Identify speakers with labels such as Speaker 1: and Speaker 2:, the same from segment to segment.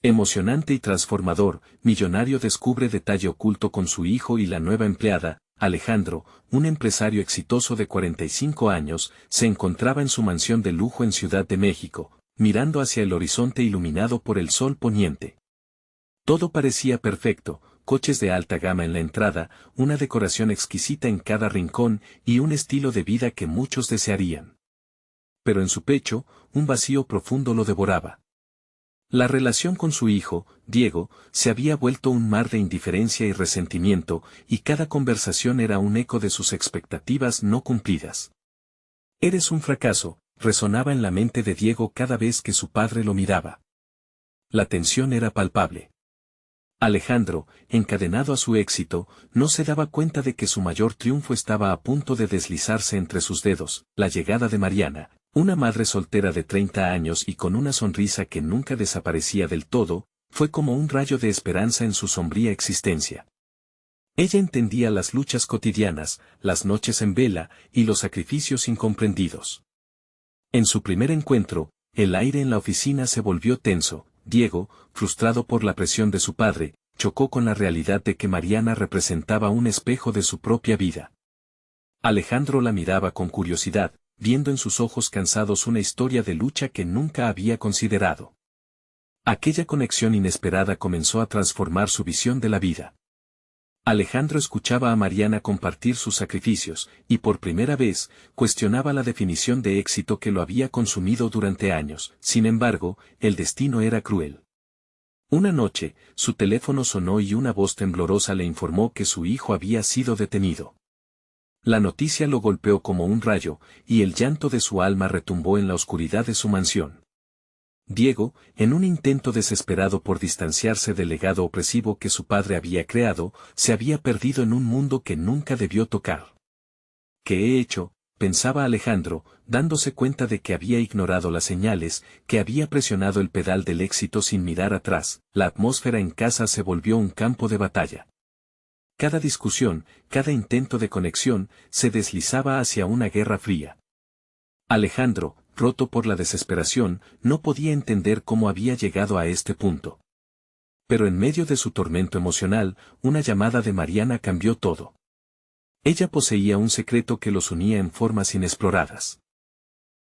Speaker 1: Emocionante y transformador, Millonario descubre detalle oculto con su hijo y la nueva empleada. Alejandro, un empresario exitoso de 45 años, se encontraba en su mansión de lujo en Ciudad de México, mirando hacia el horizonte iluminado por el sol poniente. Todo parecía perfecto, coches de alta gama en la entrada, una decoración exquisita en cada rincón y un estilo de vida que muchos desearían. Pero en su pecho, un vacío profundo lo devoraba. La relación con su hijo, Diego, se había vuelto un mar de indiferencia y resentimiento, y cada conversación era un eco de sus expectativas no cumplidas. «Eres un fracaso», resonaba en la mente de Diego cada vez que su padre lo miraba. La tensión era palpable. Alejandro, encadenado a su éxito, no se daba cuenta de que su mayor triunfo estaba a punto de deslizarse entre sus dedos. La llegada de Mariana, una madre soltera de 30 años y con una sonrisa que nunca desaparecía del todo, fue como un rayo de esperanza en su sombría existencia. Ella entendía las luchas cotidianas, las noches en vela y los sacrificios incomprendidos. En su primer encuentro, el aire en la oficina se volvió tenso. Diego, frustrado por la presión de su padre, chocó con la realidad de que Mariana representaba un espejo de su propia vida. Alejandro la miraba con curiosidad, viendo en sus ojos cansados una historia de lucha que nunca había considerado. Aquella conexión inesperada comenzó a transformar su visión de la vida. Alejandro escuchaba a Mariana compartir sus sacrificios, y por primera vez, cuestionaba la definición de éxito que lo había consumido durante años. Sin embargo, el destino era cruel. Una noche, su teléfono sonó y una voz temblorosa le informó que su hijo había sido detenido. La noticia lo golpeó como un rayo, y el llanto de su alma retumbó en la oscuridad de su mansión. Diego, en un intento desesperado por distanciarse del legado opresivo que su padre había creado, se había perdido en un mundo que nunca debió tocar. ¿Qué he hecho?, pensaba Alejandro, dándose cuenta de que había ignorado las señales, que había presionado el pedal del éxito sin mirar atrás. La atmósfera en casa se volvió un campo de batalla. Cada discusión, cada intento de conexión, se deslizaba hacia una guerra fría. Alejandro, roto por la desesperación, no podía entender cómo había llegado a este punto. Pero en medio de su tormento emocional, una llamada de Mariana cambió todo. Ella poseía un secreto que los unía en formas inexploradas.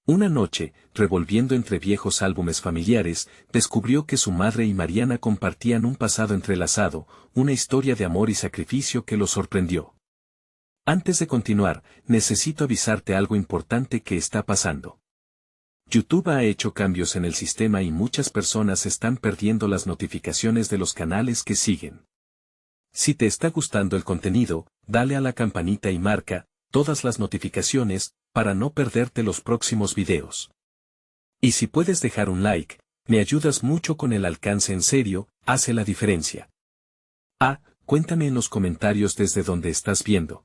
Speaker 1: Una noche, revolviendo entre viejos álbumes familiares, descubrió que su madre y Mariana compartían un pasado entrelazado, una historia de amor y sacrificio que lo sorprendió. Antes de continuar, necesito avisarte algo importante que está pasando. YouTube ha hecho cambios en el sistema y muchas personas están perdiendo las notificaciones de los canales que siguen. Si te está gustando el contenido, dale a la campanita y marca todas las notificaciones para no perderte los próximos videos. Y si puedes dejar un like, me ayudas mucho con el alcance. En serio, hace la diferencia. Cuéntame en los comentarios desde donde estás viendo.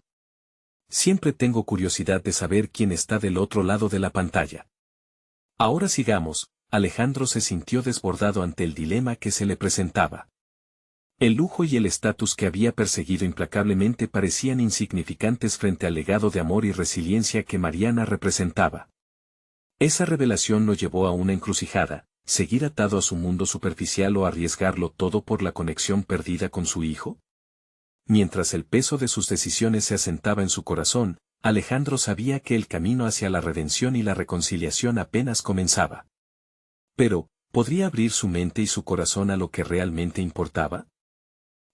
Speaker 1: Siempre tengo curiosidad de saber quién está del otro lado de la pantalla. Ahora sigamos. Alejandro se sintió desbordado ante el dilema que se le presentaba. El lujo y el estatus que había perseguido implacablemente parecían insignificantes frente al legado de amor y resiliencia que Mariana representaba. Esa revelación lo llevó a una encrucijada: seguir atado a su mundo superficial o arriesgarlo todo por la conexión perdida con su hijo. Mientras el peso de sus decisiones se asentaba en su corazón, Alejandro sabía que el camino hacia la redención y la reconciliación apenas comenzaba. Pero, ¿podría abrir su mente y su corazón a lo que realmente importaba?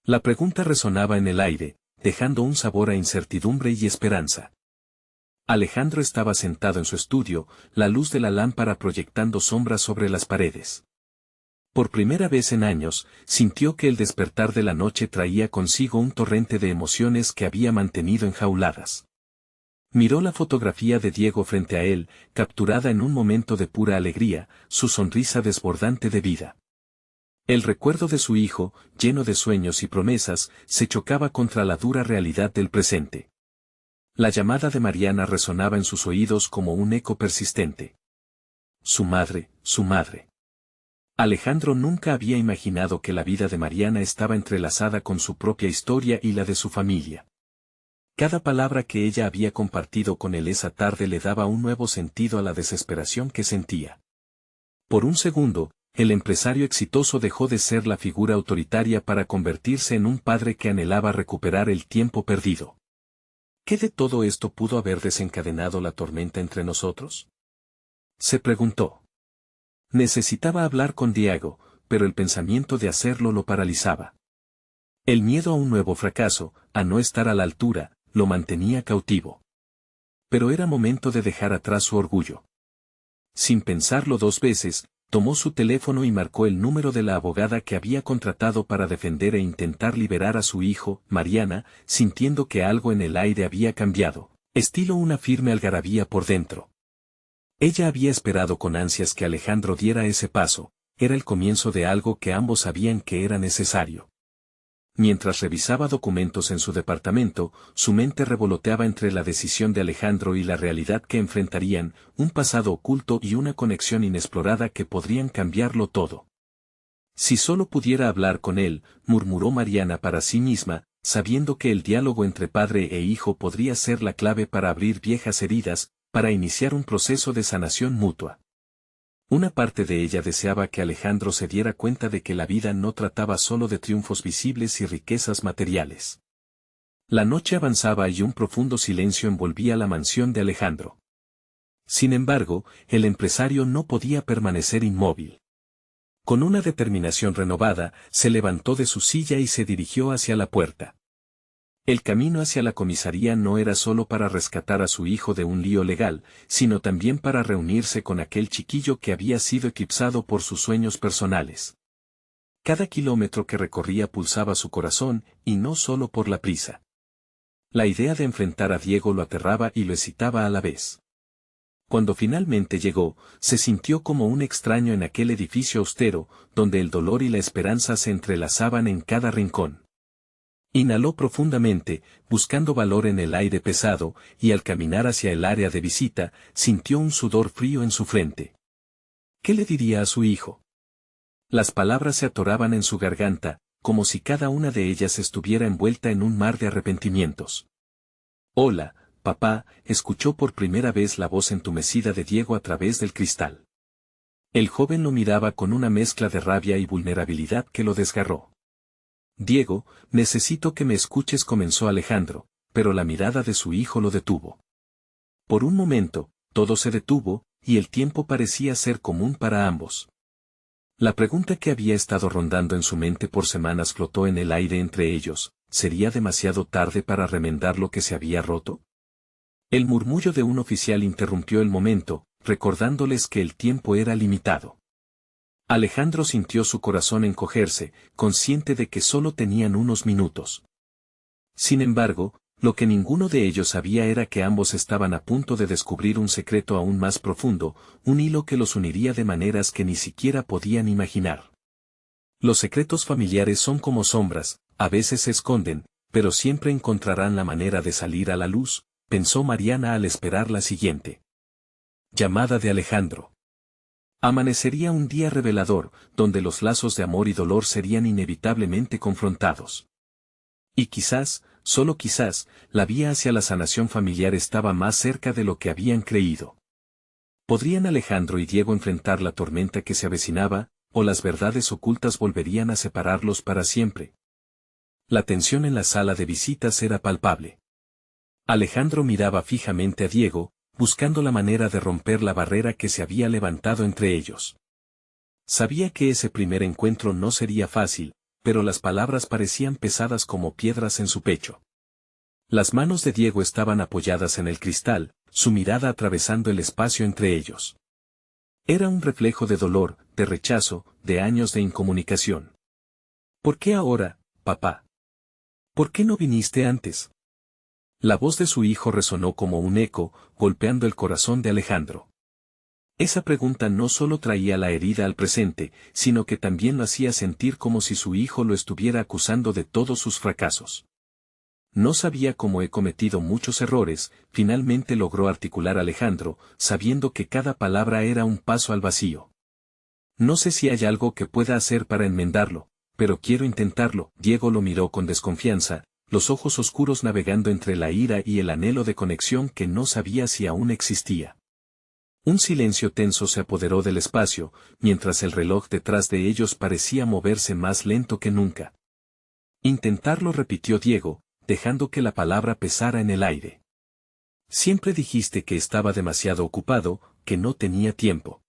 Speaker 1: La pregunta resonaba en el aire, dejando un sabor a incertidumbre y esperanza. Alejandro estaba sentado en su estudio, la luz de la lámpara proyectando sombras sobre las paredes. Por primera vez en años, sintió que el despertar de la noche traía consigo un torrente de emociones que había mantenido enjauladas. Miró la fotografía de Diego frente a él, capturada en un momento de pura alegría, su sonrisa desbordante de vida. El recuerdo de su hijo, lleno de sueños y promesas, se chocaba contra la dura realidad del presente. La llamada de Mariana resonaba en sus oídos como un eco persistente. Su madre, su madre. Alejandro nunca había imaginado que la vida de Mariana estaba entrelazada con su propia historia y la de su familia. Cada palabra que ella había compartido con él esa tarde le daba un nuevo sentido a la desesperación que sentía. Por un segundo, el empresario exitoso dejó de ser la figura autoritaria para convertirse en un padre que anhelaba recuperar el tiempo perdido. ¿Qué de todo esto pudo haber desencadenado la tormenta entre nosotros? Se preguntó. Necesitaba hablar con Diego, pero el pensamiento de hacerlo lo paralizaba. El miedo a un nuevo fracaso, a no estar a la altura, lo mantenía cautivo. Pero era momento de dejar atrás su orgullo. Sin pensarlo 2 veces, tomó su teléfono y marcó el número de la abogada que había contratado para defender e intentar liberar a su hijo, Mariana, sintiendo que algo en el aire había cambiado, estilo una firme algarabía por dentro. Ella había esperado con ansias que Alejandro diera ese paso, era el comienzo de algo que ambos sabían que era necesario. Mientras revisaba documentos en su departamento, su mente revoloteaba entre la decisión de Alejandro y la realidad que enfrentarían, un pasado oculto y una conexión inexplorada que podrían cambiarlo todo. Si solo pudiera hablar con él, murmuró Mariana para sí misma, sabiendo que el diálogo entre padre e hijo podría ser la clave para abrir viejas heridas, para iniciar un proceso de sanación mutua. Una parte de ella deseaba que Alejandro se diera cuenta de que la vida no trataba solo de triunfos visibles y riquezas materiales. La noche avanzaba y un profundo silencio envolvía la mansión de Alejandro. Sin embargo, el empresario no podía permanecer inmóvil. Con una determinación renovada, se levantó de su silla y se dirigió hacia la puerta. El camino hacia la comisaría no era solo para rescatar a su hijo de un lío legal, sino también para reunirse con aquel chiquillo que había sido eclipsado por sus sueños personales. Cada kilómetro que recorría pulsaba su corazón, y no solo por la prisa. La idea de enfrentar a Diego lo aterraba y lo excitaba a la vez. Cuando finalmente llegó, se sintió como un extraño en aquel edificio austero, donde el dolor y la esperanza se entrelazaban en cada rincón. Inhaló profundamente, buscando valor en el aire pesado, y al caminar hacia el área de visita, sintió un sudor frío en su frente. ¿Qué le diría a su hijo? Las palabras se atoraban en su garganta, como si cada una de ellas estuviera envuelta en un mar de arrepentimientos. Hola, papá, escuchó por primera vez la voz entumecida de Diego a través del cristal. El joven lo miraba con una mezcla de rabia y vulnerabilidad que lo desgarró. Diego, necesito que me escuches, comenzó Alejandro, pero la mirada de su hijo lo detuvo. Por un momento, todo se detuvo, y el tiempo parecía ser común para ambos. La pregunta que había estado rondando en su mente por semanas flotó en el aire entre ellos, ¿sería demasiado tarde para remendar lo que se había roto? El murmullo de un oficial interrumpió el momento, recordándoles que el tiempo era limitado. Alejandro sintió su corazón encogerse, consciente de que solo tenían unos minutos. Sin embargo, lo que ninguno de ellos sabía era que ambos estaban a punto de descubrir un secreto aún más profundo, un hilo que los uniría de maneras que ni siquiera podían imaginar. Los secretos familiares son como sombras, a veces se esconden, pero siempre encontrarán la manera de salir a la luz, pensó Mariana al esperar la siguiente llamada de Alejandro. Amanecería un día revelador, donde los lazos de amor y dolor serían inevitablemente confrontados. Y quizás, solo quizás, la vía hacia la sanación familiar estaba más cerca de lo que habían creído. ¿Podrían Alejandro y Diego enfrentar la tormenta que se avecinaba, o las verdades ocultas volverían a separarlos para siempre? La tensión en la sala de visitas era palpable. Alejandro miraba fijamente a Diego, buscando la manera de romper la barrera que se había levantado entre ellos. Sabía que ese primer encuentro no sería fácil, pero las palabras parecían pesadas como piedras en su pecho. Las manos de Diego estaban apoyadas en el cristal, su mirada atravesando el espacio entre ellos. Era un reflejo de dolor, de rechazo, de años de incomunicación. ¿Por qué ahora, papá? ¿Por qué no viniste antes? La voz de su hijo resonó como un eco, golpeando el corazón de Alejandro. Esa pregunta no solo traía la herida al presente, sino que también lo hacía sentir como si su hijo lo estuviera acusando de todos sus fracasos. No sabía cómo he cometido muchos errores, finalmente logró articular Alejandro, sabiendo que cada palabra era un paso al vacío. No sé si hay algo que pueda hacer para enmendarlo, pero quiero intentarlo. Diego lo miró con desconfianza, los ojos oscuros navegando entre la ira y el anhelo de conexión que no sabía si aún existía. Un silencio tenso se apoderó del espacio, mientras el reloj detrás de ellos parecía moverse más lento que nunca. Intentarlo, repitió Diego, dejando que la palabra pesara en el aire. Siempre dijiste que estaba demasiado ocupado, que no tenía tiempo.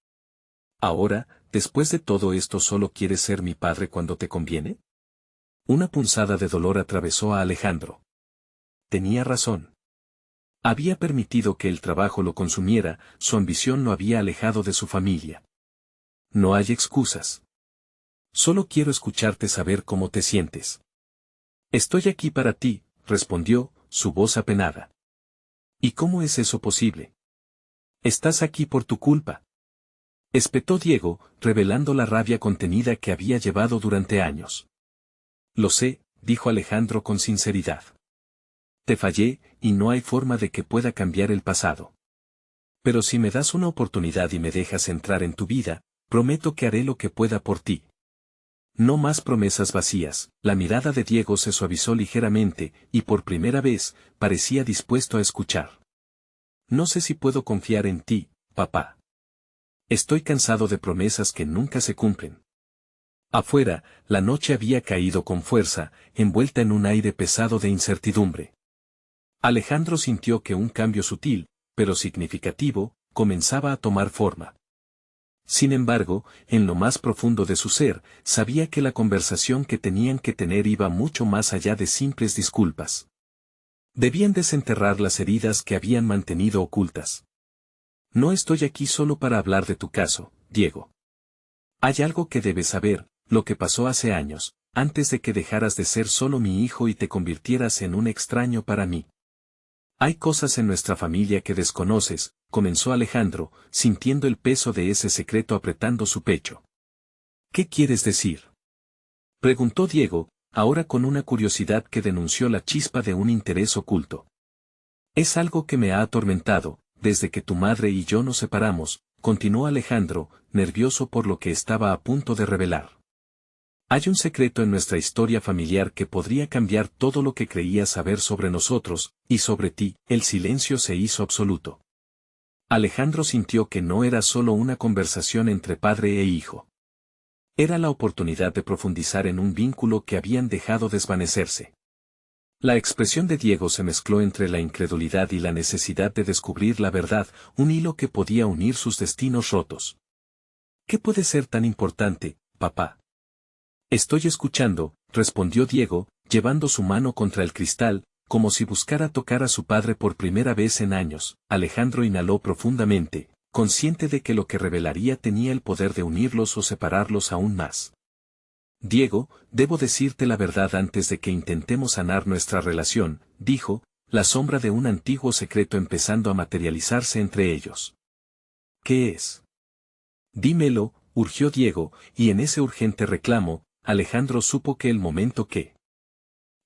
Speaker 1: Ahora, después de todo esto, ¿solo quieres ser mi padre cuando te conviene? Una punzada de dolor atravesó a Alejandro. Tenía razón. Había permitido que el trabajo lo consumiera, su ambición lo había alejado de su familia. No hay excusas. Solo quiero escucharte, saber cómo te sientes. Estoy aquí para ti, respondió, su voz apenada. ¿Y cómo es eso posible? Estás aquí por tu culpa. Espetó Diego, revelando la rabia contenida que había llevado durante años. Lo sé, dijo Alejandro con sinceridad. Te fallé, y no hay forma de que pueda cambiar el pasado. Pero si me das una oportunidad y me dejas entrar en tu vida, prometo que haré lo que pueda por ti. No más promesas vacías. La mirada de Diego se suavizó ligeramente, y por primera vez, parecía dispuesto a escuchar. No sé si puedo confiar en ti, papá. Estoy cansado de promesas que nunca se cumplen. Afuera, la noche había caído con fuerza, envuelta en un aire pesado de incertidumbre. Alejandro sintió que un cambio sutil, pero significativo, comenzaba a tomar forma. Sin embargo, en lo más profundo de su ser, sabía que la conversación que tenían que tener iba mucho más allá de simples disculpas. Debían desenterrar las heridas que habían mantenido ocultas. No estoy aquí solo para hablar de tu caso, Diego. Hay algo que debes saber, lo que pasó hace años, antes de que dejaras de ser solo mi hijo y te convirtieras en un extraño para mí. Hay cosas en nuestra familia que desconoces, comenzó Alejandro, sintiendo el peso de ese secreto apretando su pecho. ¿Qué quieres decir? Preguntó Diego, ahora con una curiosidad que denunció la chispa de un interés oculto. Es algo que me ha atormentado, desde que tu madre y yo nos separamos, continuó Alejandro, nervioso por lo que estaba a punto de revelar. Hay un secreto en nuestra historia familiar que podría cambiar todo lo que creías saber sobre nosotros, y sobre ti. El silencio se hizo absoluto. Alejandro sintió que no era solo una conversación entre padre e hijo. Era la oportunidad de profundizar en un vínculo que habían dejado desvanecerse. La expresión de Diego se mezcló entre la incredulidad y la necesidad de descubrir la verdad, un hilo que podía unir sus destinos rotos. ¿Qué puede ser tan importante, papá? Estoy escuchando, respondió Diego, llevando su mano contra el cristal, como si buscara tocar a su padre por primera vez en años. Alejandro inhaló profundamente, consciente de que lo que revelaría tenía el poder de unirlos o separarlos aún más. Diego, debo decirte la verdad antes de que intentemos sanar nuestra relación, dijo, la sombra de un antiguo secreto empezando a materializarse entre ellos. ¿Qué es? Dímelo, urgió Diego, y en ese urgente reclamo, Alejandro supo que el momento que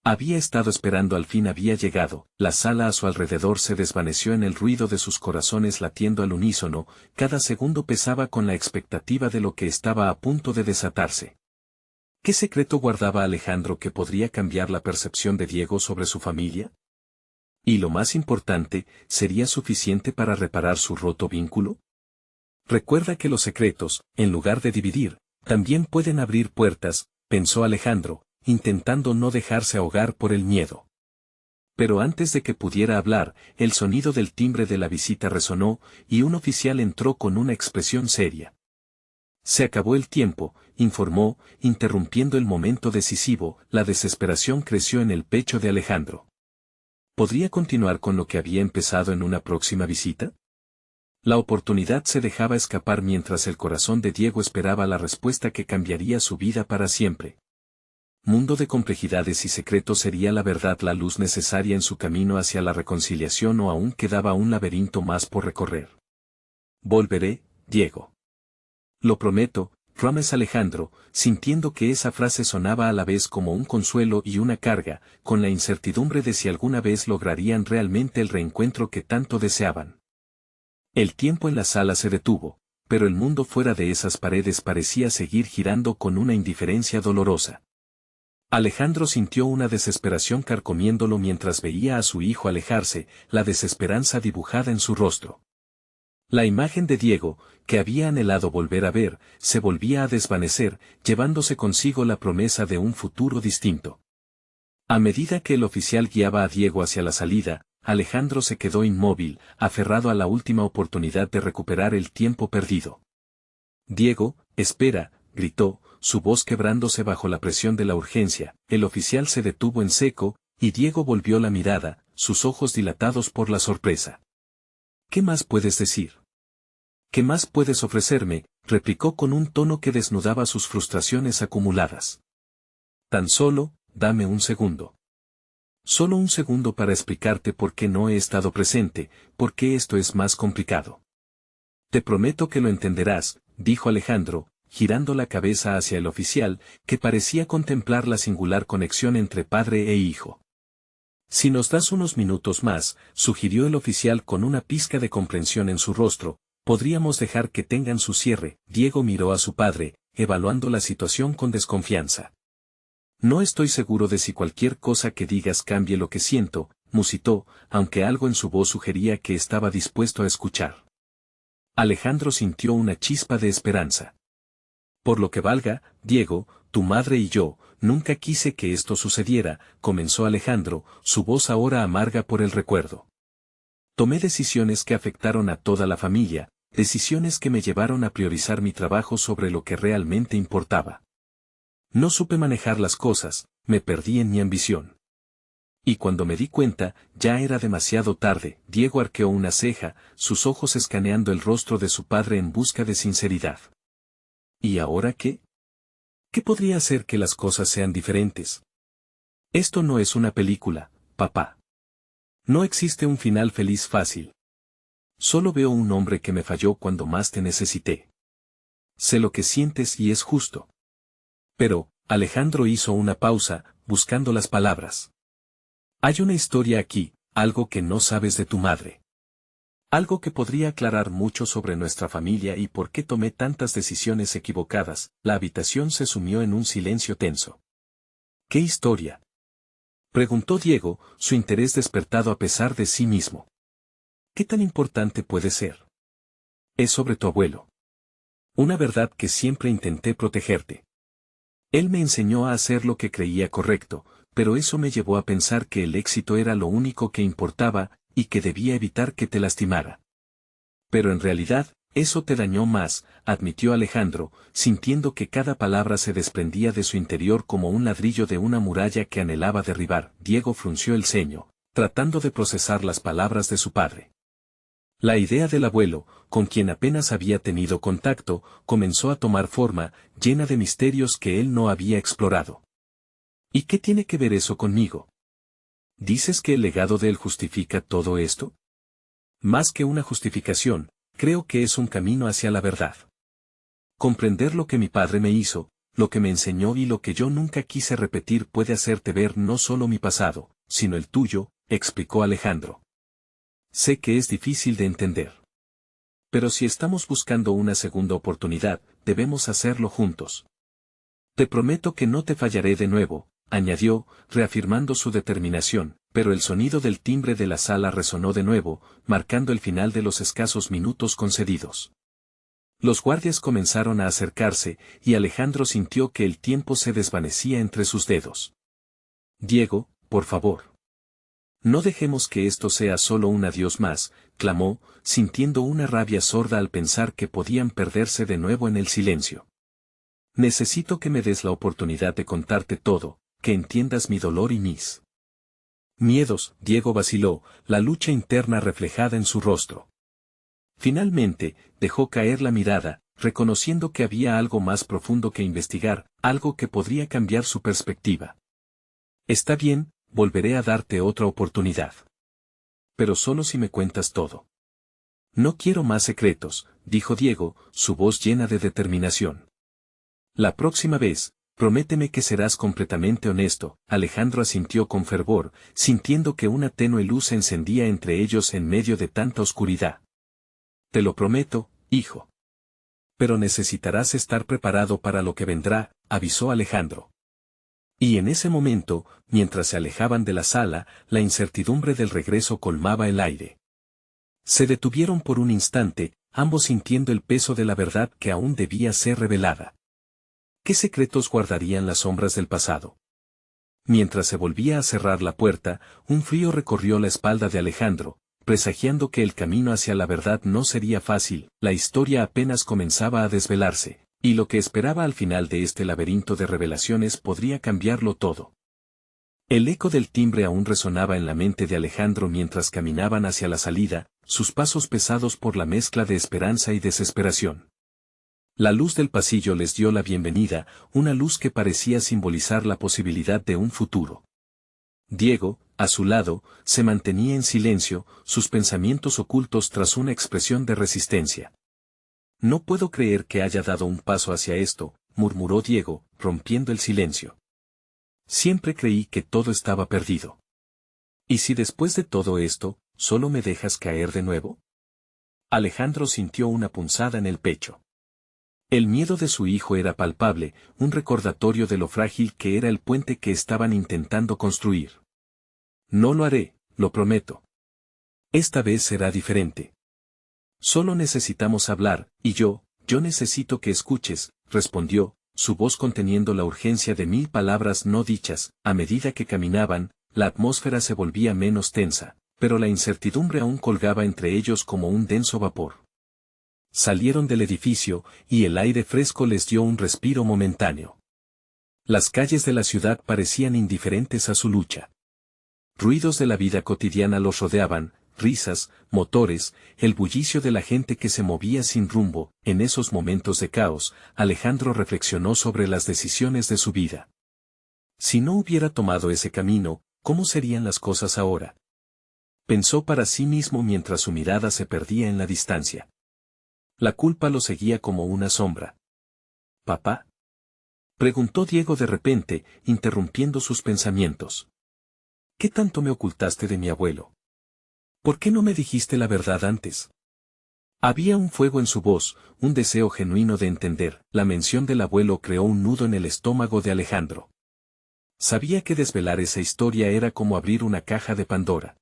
Speaker 1: había estado esperando al fin había llegado. La sala a su alrededor se desvaneció en el ruido de sus corazones latiendo al unísono, cada segundo pesaba con la expectativa de lo que estaba a punto de desatarse. ¿Qué secreto guardaba Alejandro que podría cambiar la percepción de Diego sobre su familia? Y lo más importante, ¿sería suficiente para reparar su roto vínculo? Recuerda que los secretos, en lugar de dividir, también pueden abrir puertas, pensó Alejandro, intentando no dejarse ahogar por el miedo. Pero antes de que pudiera hablar, el sonido del timbre de la visita resonó, y un oficial entró con una expresión seria. Se acabó el tiempo, informó, interrumpiendo el momento decisivo. La desesperación creció en el pecho de Alejandro. ¿Podría continuar con lo que había empezado en una próxima visita? La oportunidad se dejaba escapar mientras el corazón de Diego esperaba la respuesta que cambiaría su vida para siempre. Mundo de complejidades y secretos, ¿sería la verdad la luz necesaria en su camino hacia la reconciliación o aún quedaba un laberinto más por recorrer? Volveré, Diego. Lo prometo, promes Alejandro, sintiendo que esa frase sonaba a la vez como un consuelo y una carga, con la incertidumbre de si alguna vez lograrían realmente el reencuentro que tanto deseaban. El tiempo en la sala se detuvo, pero el mundo fuera de esas paredes parecía seguir girando con una indiferencia dolorosa. Alejandro sintió una desesperación carcomiéndolo mientras veía a su hijo alejarse, la desesperanza dibujada en su rostro. La imagen de Diego, que había anhelado volver a ver, se volvía a desvanecer, llevándose consigo la promesa de un futuro distinto. A medida que el oficial guiaba a Diego hacia la salida, Alejandro se quedó inmóvil, aferrado a la última oportunidad de recuperar el tiempo perdido. Diego, espera, gritó, su voz quebrándose bajo la presión de la urgencia. El oficial se detuvo en seco, y Diego volvió la mirada, sus ojos dilatados por la sorpresa. ¿Qué más puedes decir? ¿Qué más puedes ofrecerme?, replicó con un tono que desnudaba sus frustraciones acumuladas. Tan solo, dame un segundo. Solo un segundo para explicarte por qué no he estado presente, por qué esto es más complicado. Te prometo que lo entenderás, dijo Alejandro, girando la cabeza hacia el oficial, que parecía contemplar la singular conexión entre padre e hijo. Si nos das unos minutos más, sugirió el oficial con una pizca de comprensión en su rostro, podríamos dejar que tengan su cierre. Diego miró a su padre, evaluando la situación con desconfianza. No estoy seguro de si cualquier cosa que digas cambie lo que siento, musitó, aunque algo en su voz sugería que estaba dispuesto a escuchar. Alejandro sintió una chispa de esperanza. Por lo que valga, Diego, tu madre y yo, nunca quise que esto sucediera, comenzó Alejandro, su voz ahora amarga por el recuerdo. Tomé decisiones que afectaron a toda la familia, decisiones que me llevaron a priorizar mi trabajo sobre lo que realmente importaba. No supe manejar las cosas, me perdí en mi ambición. Y cuando me di cuenta, ya era demasiado tarde. Diego arqueó una ceja, sus ojos escaneando el rostro de su padre en busca de sinceridad. ¿Y ahora qué? ¿Qué podría hacer que las cosas sean diferentes? Esto no es una película, papá. No existe un final feliz fácil. Solo veo un hombre que me falló cuando más te necesité. Sé lo que sientes y es justo. Pero, Alejandro hizo una pausa, buscando las palabras. Hay una historia aquí, algo que no sabes de tu madre. Algo que podría aclarar mucho sobre nuestra familia y por qué tomé tantas decisiones equivocadas. La habitación se sumió en un silencio tenso. ¿Qué historia?, preguntó Diego, su interés despertado a pesar de sí mismo. ¿Qué tan importante puede ser? Es sobre tu abuelo. Una verdad que siempre intenté protegerte. Él me enseñó a hacer lo que creía correcto, pero eso me llevó a pensar que el éxito era lo único que importaba, y que debía evitar que te lastimara. Pero en realidad, eso te dañó más, admitió Alejandro, sintiendo que cada palabra se desprendía de su interior como un ladrillo de una muralla que anhelaba derribar. Diego frunció el ceño, tratando de procesar las palabras de su padre. La idea del abuelo, con quien apenas había tenido contacto, comenzó a tomar forma, llena de misterios que él no había explorado. ¿Y qué tiene que ver eso conmigo? ¿Dices que el legado de él justifica todo esto? Más que una justificación, creo que es un camino hacia la verdad. Comprender lo que mi padre me hizo, lo que me enseñó y lo que yo nunca quise repetir puede hacerte ver no solo mi pasado, sino el tuyo, explicó Alejandro. Sé que es difícil de entender. Pero si estamos buscando una segunda oportunidad, debemos hacerlo juntos. Te prometo que no te fallaré de nuevo, añadió, reafirmando su determinación, pero el sonido del timbre de la sala resonó de nuevo, marcando el final de los escasos minutos concedidos. Los guardias comenzaron a acercarse, y Alejandro sintió que el tiempo se desvanecía entre sus dedos. Diego, por favor. No dejemos que esto sea solo un adiós más, clamó, sintiendo una rabia sorda al pensar que podían perderse de nuevo en el silencio. Necesito que me des la oportunidad de contarte todo, que entiendas mi dolor y mis miedos. Diego vaciló, la lucha interna reflejada en su rostro. Finalmente, dejó caer la mirada, reconociendo que había algo más profundo que investigar, algo que podría cambiar su perspectiva. Está bien, volveré a darte otra oportunidad. Pero solo si me cuentas todo. No quiero más secretos, dijo Diego, su voz llena de determinación. La próxima vez, prométeme que serás completamente honesto. Alejandro asintió con fervor, sintiendo que una tenue luz se encendía entre ellos en medio de tanta oscuridad. Te lo prometo, hijo. Pero necesitarás estar preparado para lo que vendrá, avisó Alejandro. Y en ese momento, mientras se alejaban de la sala, la incertidumbre del regreso colmaba el aire. Se detuvieron por un instante, ambos sintiendo el peso de la verdad que aún debía ser revelada. ¿Qué secretos guardarían las sombras del pasado? Mientras se volvía a cerrar la puerta, un frío recorrió la espalda de Alejandro, presagiando que el camino hacia la verdad no sería fácil. La historia apenas comenzaba a desvelarse, y lo que esperaba al final de este laberinto de revelaciones podría cambiarlo todo. El eco del timbre aún resonaba en la mente de Alejandro mientras caminaban hacia la salida, sus pasos pesados por la mezcla de esperanza y desesperación. La luz del pasillo les dio la bienvenida, una luz que parecía simbolizar la posibilidad de un futuro. Diego, a su lado, se mantenía en silencio, sus pensamientos ocultos tras una expresión de resistencia. No puedo creer que haya dado un paso hacia esto, murmuró Diego, rompiendo el silencio. Siempre creí que todo estaba perdido. ¿Y si después de todo esto, solo me dejas caer de nuevo? Alejandro sintió una punzada en el pecho. El miedo de su hijo era palpable, un recordatorio de lo frágil que era el puente que estaban intentando construir. No lo haré, lo prometo. Esta vez será diferente. Solo necesitamos hablar, y yo necesito que escuches, respondió, su voz conteniendo la urgencia de 1000 palabras no dichas. A medida que caminaban, la atmósfera se volvía menos tensa, pero la incertidumbre aún colgaba entre ellos como un denso vapor. Salieron del edificio, y el aire fresco les dio un respiro momentáneo. Las calles de la ciudad parecían indiferentes a su lucha. Ruidos de la vida cotidiana los rodeaban, risas, motores, el bullicio de la gente que se movía sin rumbo. En esos momentos de caos, Alejandro reflexionó sobre las decisiones de su vida. Si no hubiera tomado ese camino, ¿cómo serían las cosas ahora? Pensó para sí mismo mientras su mirada se perdía en la distancia. La culpa lo seguía como una sombra. ¿Papá? Preguntó Diego de repente, interrumpiendo sus pensamientos. ¿Qué tanto me ocultaste de mi abuelo? ¿Por qué no me dijiste la verdad antes? Había un fuego en su voz, un deseo genuino de entender. La mención del abuelo creó un nudo en el estómago de Alejandro. Sabía que desvelar esa historia era como abrir una caja de Pandora.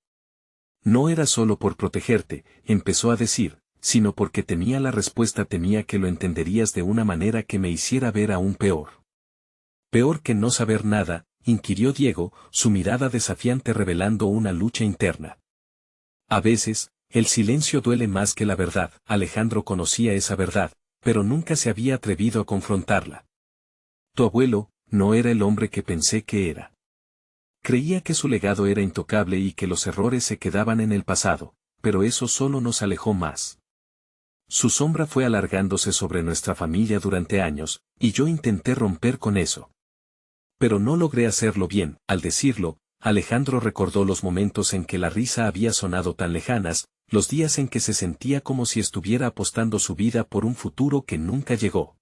Speaker 1: No era solo por protegerte, empezó a decir, sino porque temía la respuesta, temía que lo entenderías de una manera que me hiciera ver aún peor. Peor que no saber nada, inquirió Diego, su mirada desafiante revelando una lucha interna. A veces, el silencio duele más que la verdad. Alejandro conocía esa verdad, pero nunca se había atrevido a confrontarla. Tu abuelo, no era el hombre que pensé que era. Creía que su legado era intocable y que los errores se quedaban en el pasado, pero eso solo nos alejó más. Su sombra fue alargándose sobre nuestra familia durante años, y yo intenté romper con eso. Pero no logré hacerlo bien. Al decirlo, Alejandro recordó los momentos en que la risa había sonado tan lejanas, los días en que se sentía como si estuviera apostando su vida por un futuro que nunca llegó.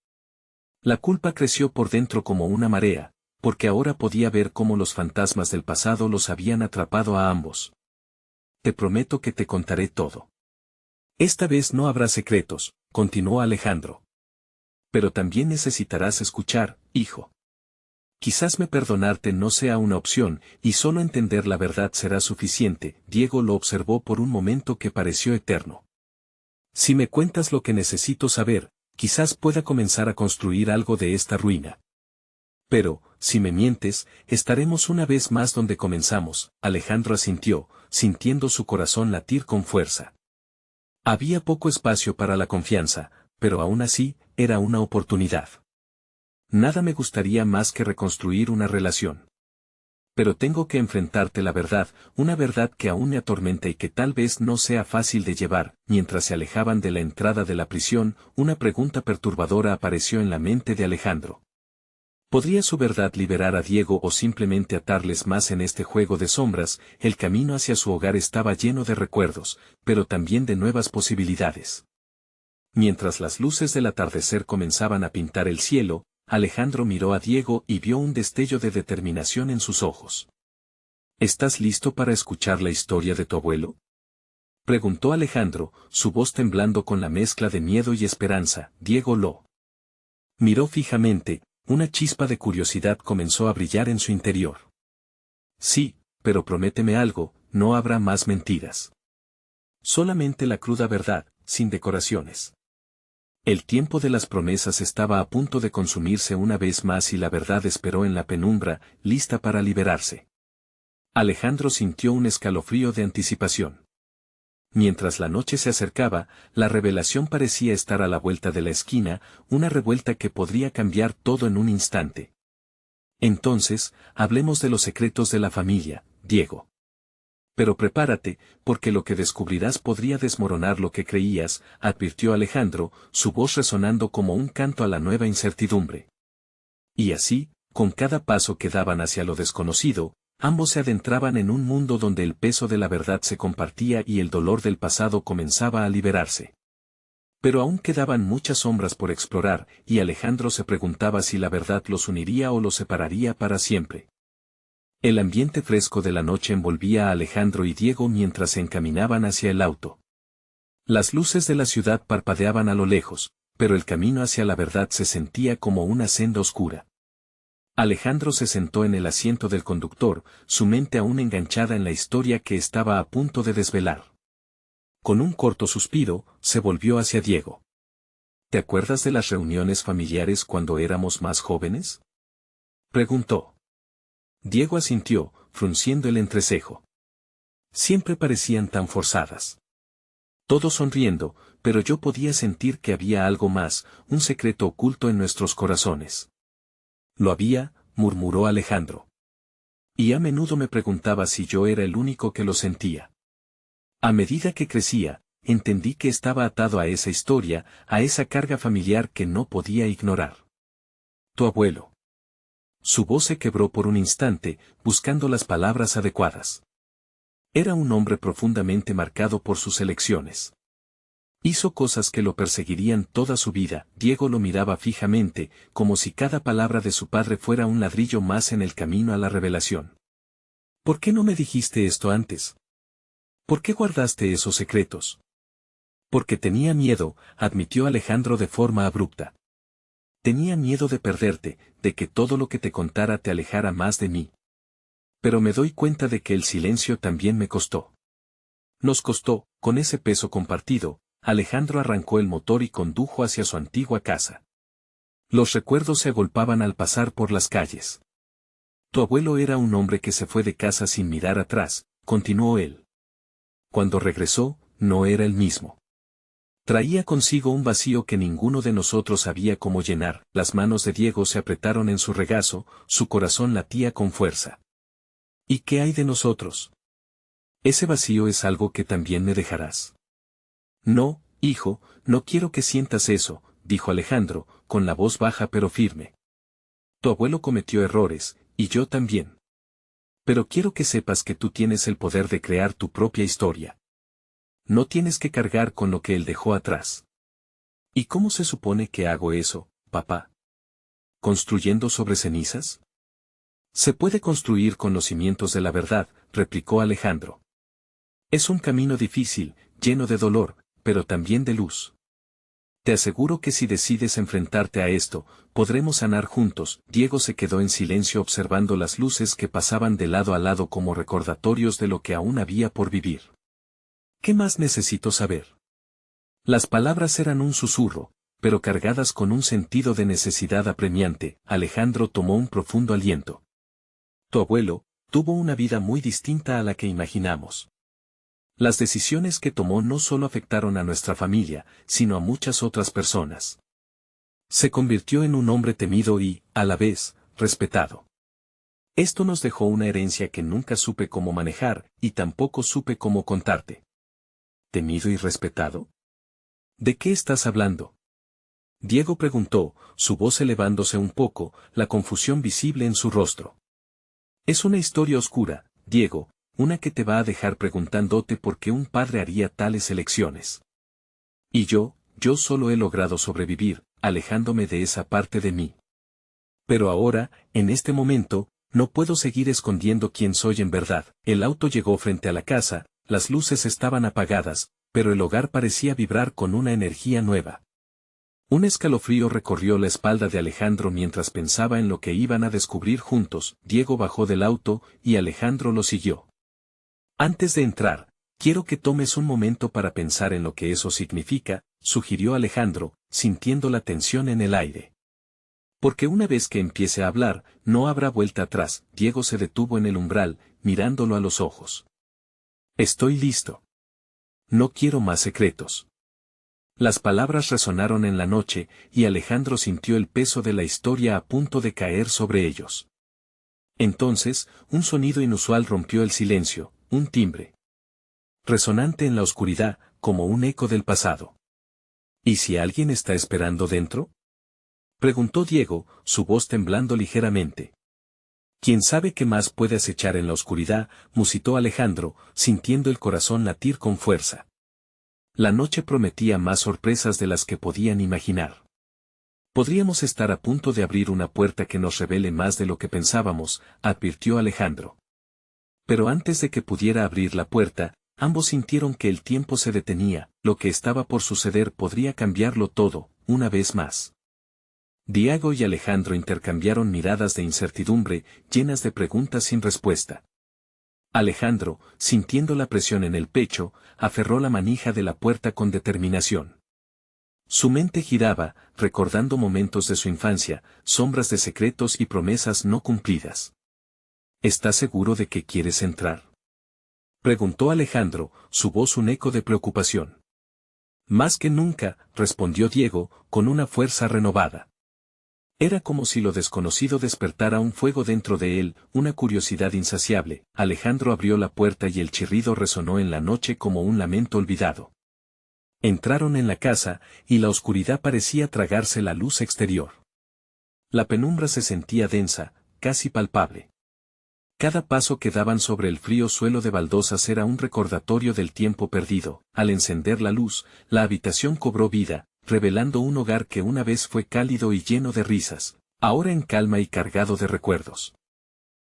Speaker 1: La culpa creció por dentro como una marea, porque ahora podía ver cómo los fantasmas del pasado los habían atrapado a ambos. Te prometo que te contaré todo. Esta vez no habrá secretos, continuó Alejandro. Pero también necesitarás escuchar, hijo. Quizás me perdonarte no sea una opción, y solo entender la verdad será suficiente. Diego lo observó por un momento que pareció eterno. Si me cuentas lo que necesito saber, quizás pueda comenzar a construir algo de esta ruina. Pero, si me mientes, estaremos una vez más donde comenzamos. Alejandro asintió, sintiendo su corazón latir con fuerza. Había poco espacio para la confianza, pero aún así, era una oportunidad. Nada me gustaría más que reconstruir una relación. Pero tengo que enfrentarte la verdad, una verdad que aún me atormenta y que tal vez no sea fácil de llevar. Mientras se alejaban de la entrada de la prisión, una pregunta perturbadora apareció en la mente de Alejandro. ¿Podría su verdad liberar a Diego o simplemente atarles más en este juego de sombras? El camino hacia su hogar estaba lleno de recuerdos, pero también de nuevas posibilidades. Mientras las luces del atardecer comenzaban a pintar el cielo, Alejandro miró a Diego y vio un destello de determinación en sus ojos. ¿Estás listo para escuchar la historia de tu abuelo? Preguntó Alejandro, su voz temblando con la mezcla de miedo y esperanza. Diego lo miró fijamente, una chispa de curiosidad comenzó a brillar en su interior. Sí, pero prométeme algo, no habrá más mentiras. Solamente la cruda verdad. sin decoraciones. El tiempo de las promesas estaba a punto de consumirse una vez más y la verdad esperó en la penumbra, lista para liberarse. Alejandro sintió un escalofrío de anticipación. Mientras la noche se acercaba, la revelación parecía estar a la vuelta de la esquina, una revuelta que podría cambiar todo en un instante. Entonces, hablemos de los secretos de la familia, Diego. Pero prepárate, porque lo que descubrirás podría desmoronar lo que creías, advirtió Alejandro, su voz resonando como un canto a la nueva incertidumbre. Y así, con cada paso que daban hacia lo desconocido, ambos se adentraban en un mundo donde el peso de la verdad se compartía y el dolor del pasado comenzaba a liberarse. Pero aún quedaban muchas sombras por explorar, y Alejandro se preguntaba si la verdad los uniría o los separaría para siempre. El ambiente fresco de la noche envolvía a Alejandro y Diego mientras se encaminaban hacia el auto. Las luces de la ciudad parpadeaban a lo lejos, pero el camino hacia la verdad se sentía como una senda oscura. Alejandro se sentó en el asiento del conductor, su mente aún enganchada en la historia que estaba a punto de desvelar. Con un corto suspiro, se volvió hacia Diego. ¿Te acuerdas de las reuniones familiares cuando éramos más jóvenes?, preguntó. Diego asintió, frunciendo el entrecejo. Siempre parecían tan forzadas. Todos sonriendo, pero yo podía sentir que había algo más, un secreto oculto en nuestros corazones. Lo había, murmuró Alejandro. Y a menudo me preguntaba si yo era el único que lo sentía. A medida que crecía, entendí que estaba atado a esa historia, a esa carga familiar que no podía ignorar. Tu abuelo. Su voz se quebró por un instante, buscando las palabras adecuadas. Era un hombre profundamente marcado por sus elecciones. Hizo cosas que lo perseguirían toda su vida. Diego lo miraba fijamente, como si cada palabra de su padre fuera un ladrillo más en el camino a la revelación. ¿Por qué no me dijiste esto antes? ¿Por qué guardaste esos secretos? Porque tenía miedo, admitió Alejandro de forma abrupta. Tenía miedo de perderte, de que todo lo que te contara te alejara más de mí. Pero me doy cuenta de que el silencio también me costó. Nos costó, con ese peso compartido, Alejandro arrancó el motor y condujo hacia su antigua casa. Los recuerdos se agolpaban al pasar por las calles. Tu abuelo era un hombre que se fue de casa sin mirar atrás, continuó él. Cuando regresó, no era el mismo. Traía consigo un vacío que ninguno de nosotros sabía cómo llenar. Las manos de Diego se apretaron en su regazo, su corazón latía con fuerza. ¿Y qué hay de nosotros? Ese vacío es algo que también me dejarás. No, hijo, no quiero que sientas eso, dijo Alejandro, con la voz baja pero firme. Tu abuelo cometió errores, y yo también. Pero quiero que sepas que tú tienes el poder de crear tu propia historia. No tienes que cargar con lo que él dejó atrás. ¿Y cómo se supone que hago eso, papá? ¿Construyendo sobre cenizas? Se puede construir con los cimientos de la verdad, replicó Alejandro. Es un camino difícil, lleno de dolor, pero también de luz. Te aseguro que si decides enfrentarte a esto, podremos sanar juntos. Diego se quedó en silencio observando las luces que pasaban de lado a lado como recordatorios de lo que aún había por vivir. ¿Qué más necesito saber? Las palabras eran un susurro, pero cargadas con un sentido de necesidad apremiante. Alejandro tomó un profundo aliento. Tu abuelo tuvo una vida muy distinta a la que imaginamos. Las decisiones que tomó no solo afectaron a nuestra familia, sino a muchas otras personas. Se convirtió en un hombre temido y, a la vez, respetado. Esto nos dejó una herencia que nunca supe cómo manejar, y tampoco supe cómo contarte. ¿Temido y respetado? ¿De qué estás hablando? Diego preguntó, su voz elevándose un poco, la confusión visible en su rostro. Es una historia oscura, Diego, una que te va a dejar preguntándote por qué un padre haría tales elecciones. Y yo solo he logrado sobrevivir, alejándome de esa parte de mí. Pero ahora, en este momento, no puedo seguir escondiendo quién soy en verdad. El auto llegó frente a la casa, las luces estaban apagadas, pero el hogar parecía vibrar con una energía nueva. Un escalofrío recorrió la espalda de Alejandro mientras pensaba en lo que iban a descubrir juntos. Diego bajó del auto, y Alejandro lo siguió. Antes de entrar, Quiero que tomes un momento para pensar en lo que eso significa, sugirió Alejandro, sintiendo la tensión en el aire. Porque una vez que empiece a hablar, no habrá vuelta atrás. Diego se detuvo en el umbral, mirándolo a los ojos. Estoy listo. No quiero más secretos. Las palabras resonaron en la noche, y Alejandro sintió el peso de la historia a punto de caer sobre ellos. Entonces, un sonido inusual rompió el silencio, un timbre. Resonante en la oscuridad, como un eco del pasado. ¿Y si alguien está esperando dentro? Preguntó Diego, su voz temblando ligeramente. ¿Quién sabe qué más puede acechar en la oscuridad?, musitó Alejandro, sintiendo el corazón latir con fuerza. La noche prometía más sorpresas de las que podían imaginar. Podríamos estar a punto de abrir una puerta que nos revele más de lo que pensábamos, advirtió Alejandro. Pero antes de que pudiera abrir la puerta, ambos sintieron que el tiempo se detenía, lo que estaba por suceder podría cambiarlo todo, una vez más. Diego y Alejandro intercambiaron miradas de incertidumbre, llenas de preguntas sin respuesta. Alejandro, sintiendo la presión en el pecho, aferró la manija de la puerta con determinación. Su mente giraba, recordando momentos de su infancia, sombras de secretos y promesas no cumplidas. ¿Estás seguro de que quieres entrar?, preguntó Alejandro, su voz un eco de preocupación. Más que nunca, respondió Diego, con una fuerza renovada. Era como si lo desconocido despertara un fuego dentro de él, una curiosidad insaciable. Alejandro abrió la puerta y el chirrido resonó en la noche como un lamento olvidado. Entraron en la casa, y la oscuridad parecía tragarse la luz exterior. La penumbra se sentía densa, casi palpable. Cada paso que daban sobre el frío suelo de baldosas era un recordatorio del tiempo perdido. Al encender la luz, la habitación cobró vida, revelando un hogar que una vez fue cálido y lleno de risas, ahora en calma y cargado de recuerdos.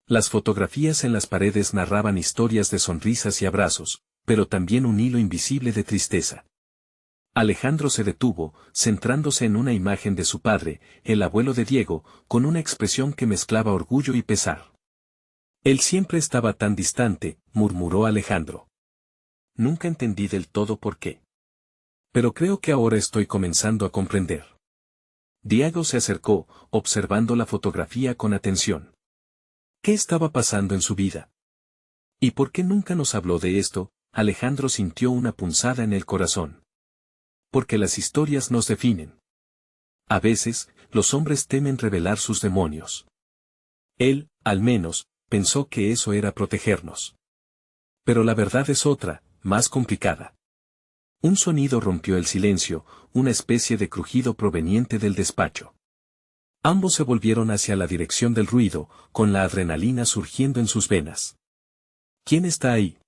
Speaker 1: Las fotografías en las paredes narraban historias de sonrisas y abrazos, pero también un hilo invisible de tristeza. Alejandro se detuvo, centrándose en una imagen de su padre, el abuelo de Diego, con una expresión que mezclaba orgullo y pesar. Él siempre estaba tan distante, murmuró Alejandro. Nunca entendí del todo por qué. Pero creo que ahora estoy comenzando a comprender. Diego se acercó, observando la fotografía con atención. ¿Qué estaba pasando en su vida? ¿Y por qué nunca nos habló de esto? Alejandro sintió una punzada en el corazón. Porque las historias nos definen. A veces, los hombres temen revelar sus demonios. Él, al menos, pensó que eso era protegernos. Pero la verdad es otra, más complicada. Un sonido rompió el silencio, una especie de crujido proveniente del despacho. Ambos se volvieron hacia la dirección del ruido, con la adrenalina surgiendo en sus venas. ¿Quién está ahí?,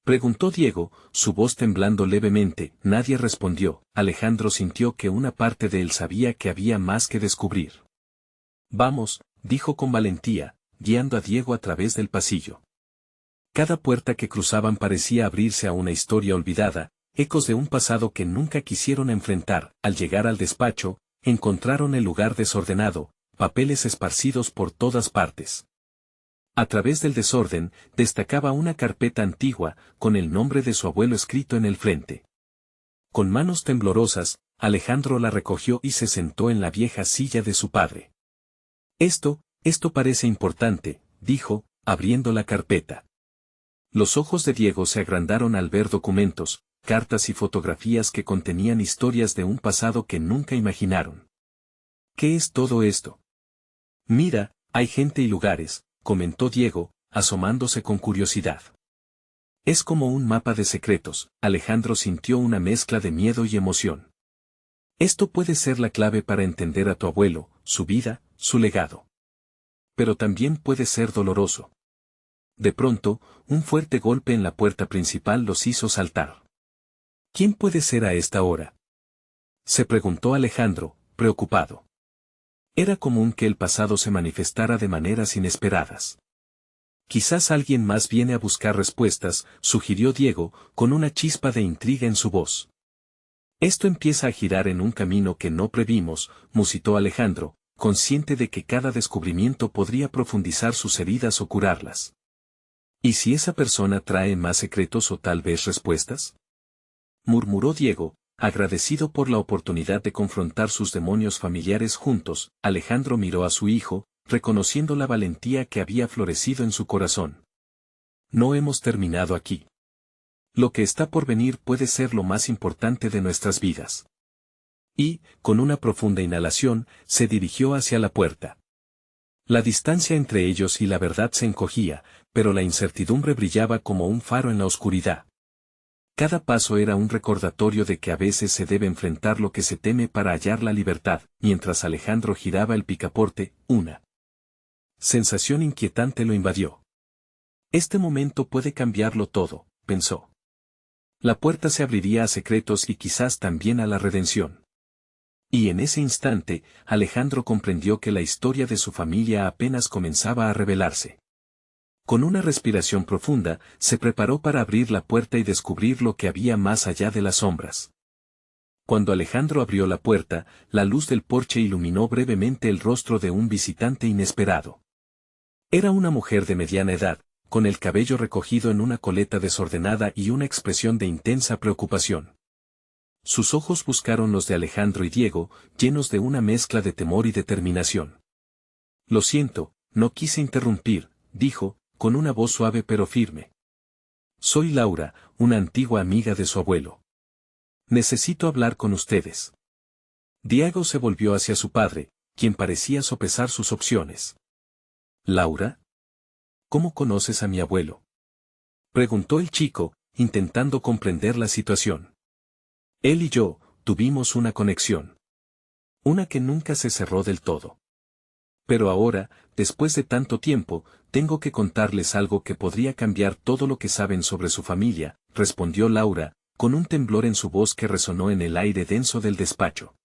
Speaker 1: preguntó Diego, su voz temblando levemente. Nadie respondió. Alejandro sintió que una parte de él sabía que había más que descubrir. Vamos, dijo con valentía, guiando a Diego a través del pasillo. Cada puerta que cruzaban parecía abrirse a una historia olvidada, ecos de un pasado que nunca quisieron enfrentar. Al llegar al despacho, encontraron el lugar desordenado, papeles esparcidos por todas partes. A través del desorden, destacaba una carpeta antigua, con el nombre de su abuelo escrito en el frente. Con manos temblorosas, Alejandro la recogió y se sentó en la vieja silla de su padre. Esto parece importante, dijo, abriendo la carpeta. Los ojos de Diego se agrandaron al ver documentos, cartas y fotografías que contenían historias de un pasado que nunca imaginaron. ¿Qué es todo esto? Mira, hay gente y lugares, comentó Diego, asomándose con curiosidad. Es como un mapa de secretos. Alejandro sintió una mezcla de miedo y emoción. Esto puede ser la clave para entender a tu abuelo, su vida, su legado. Pero también puede ser doloroso. De pronto, un fuerte golpe en la puerta principal los hizo saltar. ¿Quién puede ser a esta hora?, se preguntó Alejandro, preocupado. Era común que el pasado se manifestara de maneras inesperadas. Quizás alguien más viene a buscar respuestas, sugirió Diego, con una chispa de intriga en su voz. Esto empieza a girar en un camino que no previmos, musitó Alejandro, consciente de que cada descubrimiento podría profundizar sus heridas o curarlas. ¿Y si esa persona trae más secretos o tal vez respuestas? Murmuró Diego, agradecido por la oportunidad de confrontar sus demonios familiares juntos. Alejandro miró a su hijo, reconociendo la valentía que había florecido en su corazón. No hemos terminado aquí. Lo que está por venir puede ser lo más importante de nuestras vidas. Y, con una profunda inhalación, se dirigió hacia la puerta. La distancia entre ellos y la verdad se encogía, pero la incertidumbre brillaba como un faro en la oscuridad. Cada paso era un recordatorio de que a veces se debe enfrentar lo que se teme para hallar la libertad. Mientras Alejandro giraba el picaporte, una sensación inquietante lo invadió. Este momento puede cambiarlo todo, pensó. La puerta se abriría a secretos y quizás también a la redención. Y en ese instante, Alejandro comprendió que la historia de su familia apenas comenzaba a revelarse. Con una respiración profunda, se preparó para abrir la puerta y descubrir lo que había más allá de las sombras. Cuando Alejandro abrió la puerta, la luz del porche iluminó brevemente el rostro de un visitante inesperado. Era una mujer de mediana edad, con el cabello recogido en una coleta desordenada y una expresión de intensa preocupación. Sus ojos buscaron los de Alejandro y Diego, llenos de una mezcla de temor y determinación. Lo siento, no quise interrumpir, dijo, con una voz suave pero firme. Soy Laura, una antigua amiga de su abuelo. Necesito hablar con ustedes. Diego se volvió hacia su padre, quien parecía sopesar sus opciones. ¿Laura? ¿Cómo conoces a mi abuelo? Preguntó el chico, intentando comprender la situación. Él y yo, tuvimos una conexión. Una que nunca se cerró del todo. Pero ahora, después de tanto tiempo, tengo que contarles algo que podría cambiar todo lo que saben sobre su familia, respondió Laura, con un temblor en su voz que resonó en el aire denso del despacho.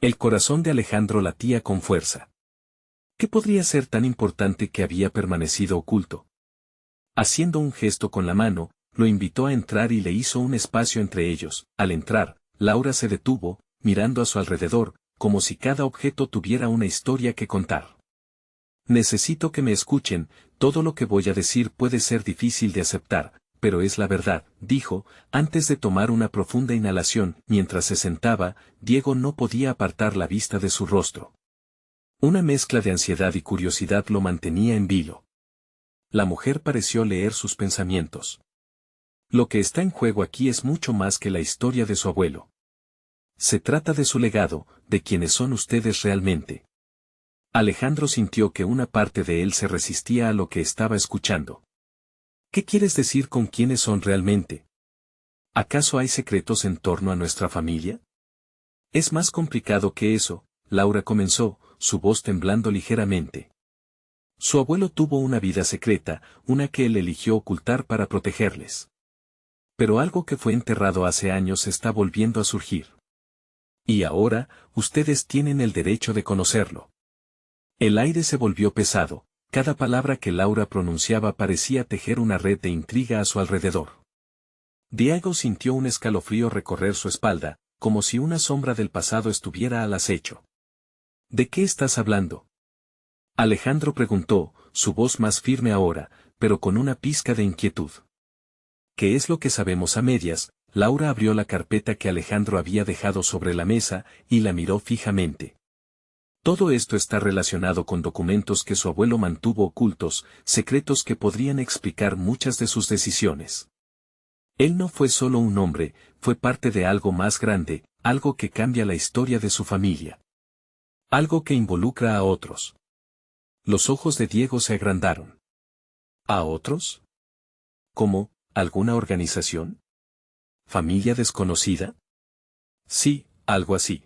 Speaker 1: El corazón de Alejandro latía con fuerza. ¿Qué podría ser tan importante que había permanecido oculto? Haciendo un gesto con la mano, lo invitó a entrar y le hizo un espacio entre ellos. Al entrar, Laura se detuvo, mirando a su alrededor, como si cada objeto tuviera una historia que contar. Necesito que me escuchen, todo lo que voy a decir puede ser difícil de aceptar, pero es la verdad, dijo, antes de tomar una profunda inhalación. Mientras se sentaba, Diego no podía apartar la vista de su rostro. Una mezcla de ansiedad y curiosidad lo mantenía en vilo. La mujer pareció leer sus pensamientos. Lo que está en juego aquí es mucho más que la historia de su abuelo. Se trata de su legado, de quienes son ustedes realmente. Alejandro sintió que una parte de él se resistía a lo que estaba escuchando. ¿Qué quieres decir con quiénes son realmente? ¿Acaso hay secretos en torno a nuestra familia? Es más complicado que eso, Laura comenzó, su voz temblando ligeramente. Su abuelo tuvo una vida secreta, una que él eligió ocultar para protegerles. Pero algo que fue enterrado hace años está volviendo a surgir. Y ahora, ustedes tienen el derecho de conocerlo. El aire se volvió pesado, cada palabra que Laura pronunciaba parecía tejer una red de intriga a su alrededor. Diego sintió un escalofrío recorrer su espalda, como si una sombra del pasado estuviera al acecho. ¿De qué estás hablando? Alejandro preguntó, su voz más firme ahora, pero con una pizca de inquietud. ¿Qué es lo que sabemos a medias? Laura abrió la carpeta que Alejandro había dejado sobre la mesa, y la miró fijamente. Todo esto está relacionado con documentos que su abuelo mantuvo ocultos, secretos que podrían explicar muchas de sus decisiones. Él no fue solo un hombre, fue parte de algo más grande, algo que cambia la historia de su familia. Algo que involucra a otros. Los ojos de Diego se agrandaron. ¿A otros? ¿Cómo? ¿Alguna organización? ¿Familia desconocida? Sí, algo así.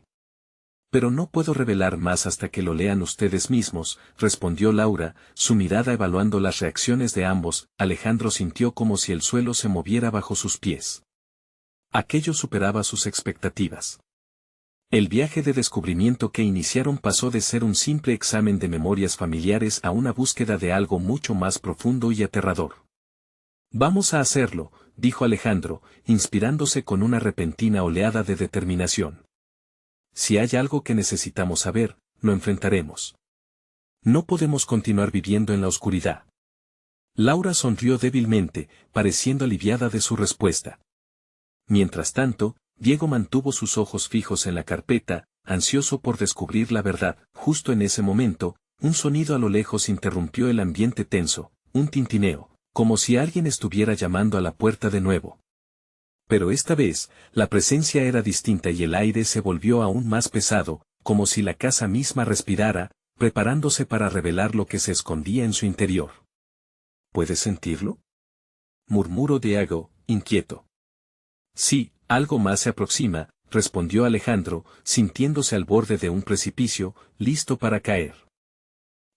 Speaker 1: Pero no puedo revelar más hasta que lo lean ustedes mismos, respondió Laura, su mirada evaluando las reacciones de ambos. Alejandro sintió como si el suelo se moviera bajo sus pies. Aquello superaba sus expectativas. El viaje de descubrimiento que iniciaron pasó de ser un simple examen de memorias familiares a una búsqueda de algo mucho más profundo y aterrador. Vamos a hacerlo, dijo Alejandro, inspirándose con una repentina oleada de determinación. Si hay algo que necesitamos saber, lo enfrentaremos. No podemos continuar viviendo en la oscuridad. Laura sonrió débilmente, pareciendo aliviada de su respuesta. Mientras tanto, Diego mantuvo sus ojos fijos en la carpeta, ansioso por descubrir la verdad. Justo en ese momento, un sonido a lo lejos interrumpió el ambiente tenso, un tintineo, como si alguien estuviera llamando a la puerta de nuevo. Pero esta vez, la presencia era distinta y el aire se volvió aún más pesado, como si la casa misma respirara, preparándose para revelar lo que se escondía en su interior. ¿Puedes sentirlo?, murmuró Diego, inquieto. Sí, algo más se aproxima, respondió Alejandro, sintiéndose al borde de un precipicio, listo para caer.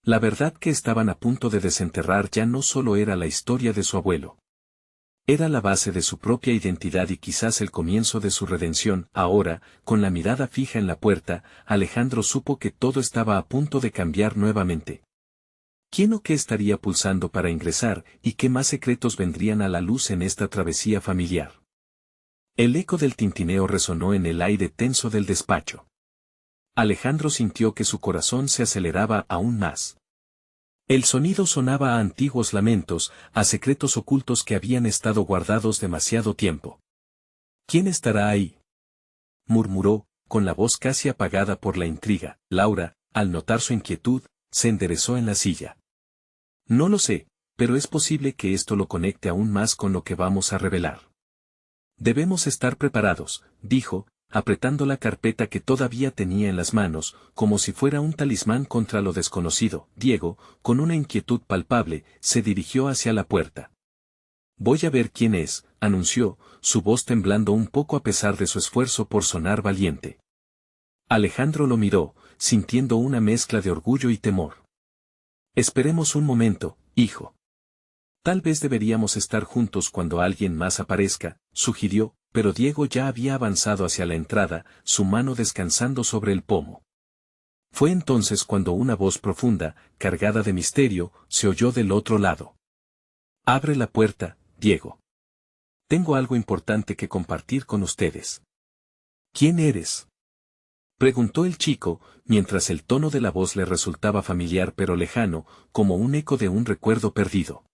Speaker 1: La verdad que estaban a punto de desenterrar ya no solo era la historia de su abuelo. Era la base de su propia identidad y quizás el comienzo de su redención. Ahora, con la mirada fija en la puerta, Alejandro supo que todo estaba a punto de cambiar nuevamente. ¿Quién o qué estaría pulsando para ingresar, y qué más secretos vendrían a la luz en esta travesía familiar? El eco del tintineo resonó en el aire tenso del despacho. Alejandro sintió que su corazón se aceleraba aún más. El sonido sonaba a antiguos lamentos, a secretos ocultos que habían estado guardados demasiado tiempo. ¿Quién estará ahí?, murmuró, con la voz casi apagada por la intriga. Laura, al notar su inquietud, se enderezó en la silla. No lo sé, pero es posible que esto lo conecte aún más con lo que vamos a revelar. Debemos estar preparados, dijo, apretando la carpeta que todavía tenía en las manos, como si fuera un talismán contra lo desconocido. Diego, con una inquietud palpable, se dirigió hacia la puerta. Voy a ver quién es, anunció, su voz temblando un poco a pesar de su esfuerzo por sonar valiente. Alejandro lo miró, sintiendo una mezcla de orgullo y temor. Esperemos un momento, hijo. Tal vez deberíamos estar juntos cuando alguien más aparezca, sugirió, pero Diego ya había avanzado hacia la entrada, su mano descansando sobre el pomo. Fue entonces cuando una voz profunda, cargada de misterio, se oyó del otro lado. Abre la puerta, Diego. Tengo algo importante que compartir con ustedes. ¿Quién eres?, preguntó el chico, mientras el tono de la voz le resultaba familiar pero lejano, como un eco de un recuerdo perdido.